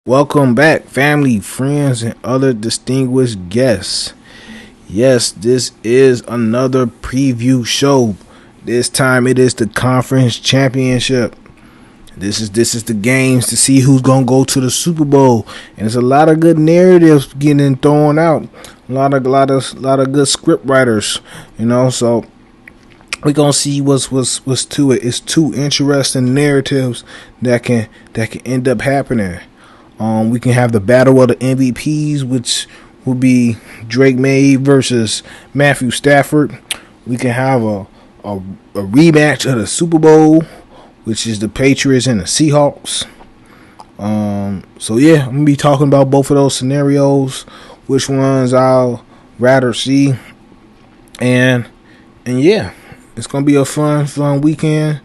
Welcome back, family, friends, and other distinguished guests. Yes, this is another preview show. This time it is the conference championship. This is the games to see who's gonna go to the Super Bowl, and there's a lot of good narratives getting thrown out. A lot of good script writers, So we're gonna see what's to it. It's two interesting narratives that can end up happening. We can have the battle of the MVPs, which will be Drake May versus Matthew Stafford. We can have a rematch of the Super Bowl, which is the Patriots and the Seahawks. So yeah, I'm gonna be talking about both of those scenarios, which ones I'll rather see, and yeah, it's gonna be a fun weekend.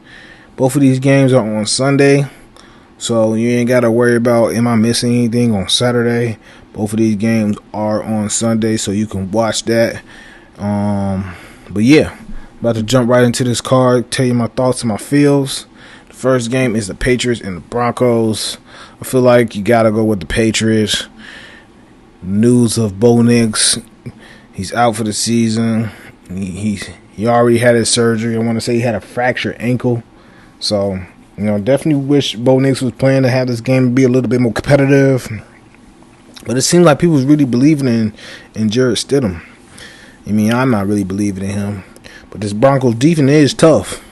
Both of these games are on Sunday. So you ain't got to worry about, am I missing anything on Saturday? Both of these games are on Sunday, so you can watch that. But yeah, about to jump right into this card, tell you my thoughts and my feels. The first game is the Patriots and the Broncos. I feel like you got to go with the Patriots. News of Bo Nix, he's out for the season. He already had his surgery. I want to say he had a fractured ankle. So definitely wish Bo Nix was playing to have this game be a little bit more competitive. But it seemed like people was really believing in Jarrett Stidham. I'm not really believing in him. But this Broncos defense is tough.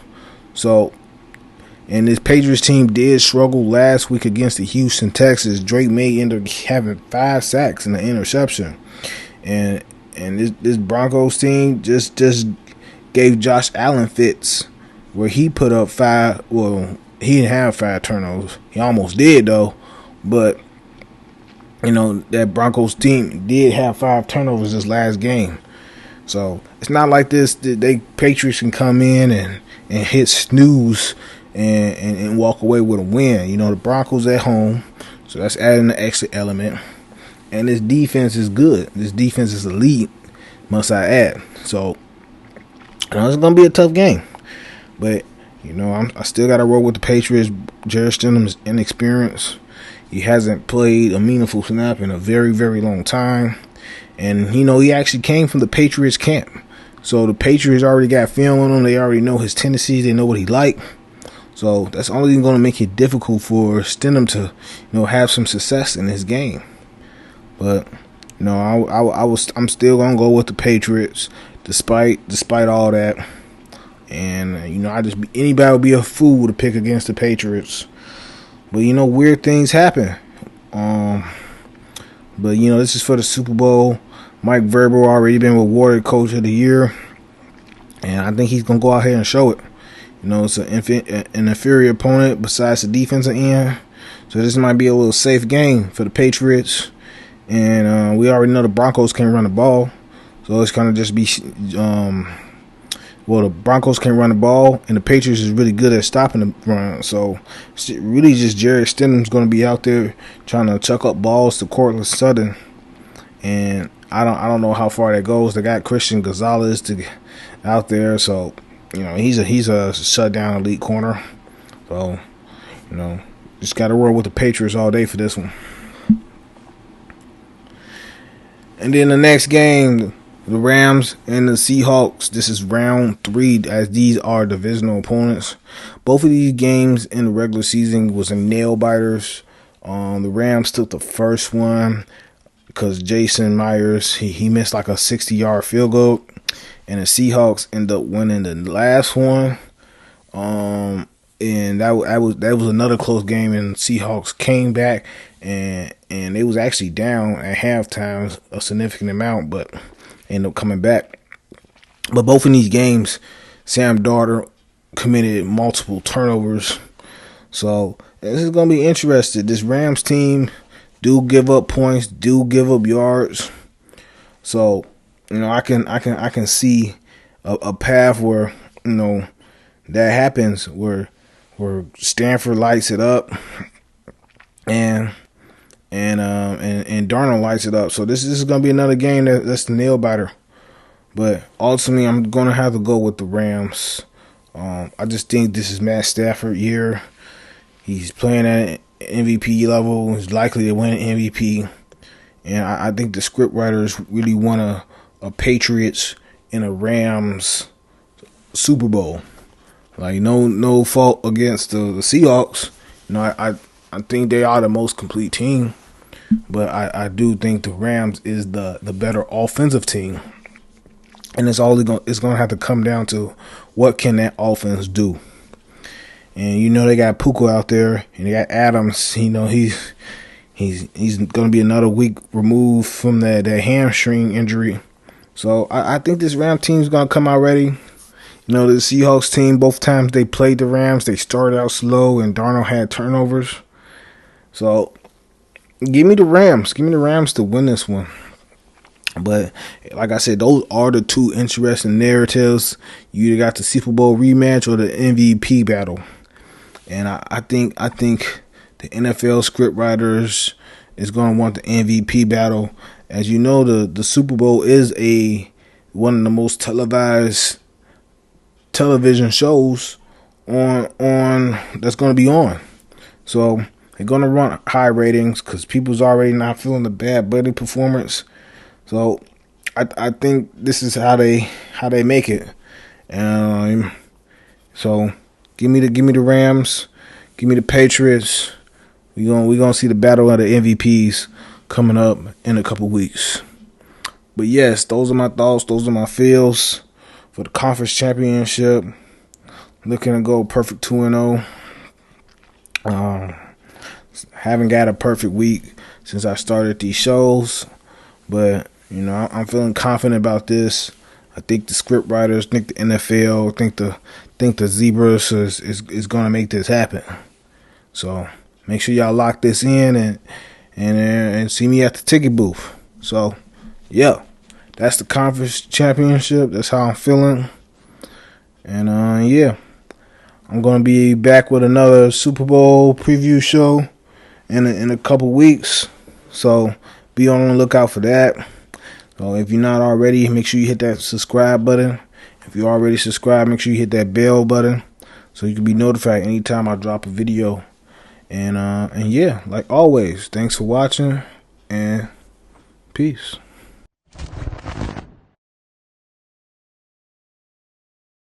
So, and this Patriots team did struggle last week against the Houston Texans. Drake May ended up having 5 sacks and an interception. And this Broncos team just gave Josh Allen fits where he put up 5. Well, he didn't have 5 turnovers. He almost did, though. But, that Broncos team did have 5 turnovers this last game. So, it's not like this. They Patriots can come in and hit snooze and walk away with a win. The Broncos at home. So, that's adding the extra element. And this defense is good. This defense is elite, must I add. So, it's going to be a tough game. But I still got to roll with the Patriots. Jarrett Stidham's inexperienced. He hasn't played a meaningful snap in a very, very long time. And, he actually came from the Patriots camp. So the Patriots already got film on him. They already know his tendencies. They know what he like. So that's only going to make it difficult for Stidham to, have some success in his game. But, I'm still going to go with the Patriots despite all that. And, anybody would be a fool to pick against the Patriots. But, weird things happen. But, this is for the Super Bowl. Mike Vrabel already been awarded Coach of the Year. And I think he's going to go out here and show it. It's an inferior opponent besides the defensive end. So this might be a little safe game for the Patriots. And we already know the Broncos can't run the ball. So it's going to just be... the Broncos can run the ball, and the Patriots is really good at stopping the run. So, really just Jarrett Stidham's going to be out there trying to chuck up balls to Cortland Sutton. And I don't know how far that goes. They got Christian Gonzalez out there, so he's a shutdown elite corner. So, just got to roll with the Patriots all day for this one. And then the next game, the Rams and the Seahawks. This is round 3, as these are divisional opponents. Both of these games in the regular season was in nail biters. The Rams took the first one because Jason Myers he missed like a 60-yard field goal, and the Seahawks ended up winning the last one. And that was another close game, and the Seahawks came back and they was actually down at halftime a significant amount, but end up coming back. But both in these games, Sam Darnold committed multiple turnovers. So this is going to be interesting. This Rams team do give up points, do give up yards. So, I can see a path where, that happens where Stanford lights it up and Darnold lights it up. So this is going to be another game that's the nail biter. But ultimately, I'm going to have to go with the Rams. I just think this is Matt Stafford year. He's playing MVP level, is likely to win MVP. And I think the script writers really want a Patriots and a Rams Super Bowl. Like, no fault against the Seahawks. You know, I think they are the most complete team, but I do think the Rams is the better offensive team, and it's gonna have to come down to what can that offense do. And you know they got Puka out there, and they got Adams. You know he's gonna be another week removed from that hamstring injury. So I think this Rams team is gonna come out ready. You know, the Seahawks team, both times they played the Rams, they started out slow and Darnold had turnovers. So give me the Rams. Give me the Rams to win this one. But like I said, those are the two interesting narratives. You either got the Super Bowl rematch or the MVP battle. And I think the NFL script writers is going to want the MVP battle. As you know, the Super Bowl is one of the most televised television shows on that's going to be on. So they're going to run high ratings because people's already not feeling the Bad Bunny performance. So I think this is how they make it. So give me the Rams, give me the Patriots. We gonna see the battle of the MVPs coming up in a couple weeks. But yes, those are my thoughts. Those are my feels for the conference championship. Looking to go perfect 2-0. Haven't got a perfect week since I started these shows, but you know I'm feeling confident about this. I think the script writers, think the NFL, think the Zebras is going to make this happen. So make sure y'all lock this in and see me at the ticket booth. So yeah, that's the conference championship. That's how I'm feeling. And yeah, I'm going to be back with another Super Bowl preview show in a couple weeks. So be on the lookout for that. So if you're not already, make sure you hit that subscribe button. If you're already subscribed, make sure you hit that bell button so you can be notified anytime I drop a video. And yeah, like always, thanks for watching and peace.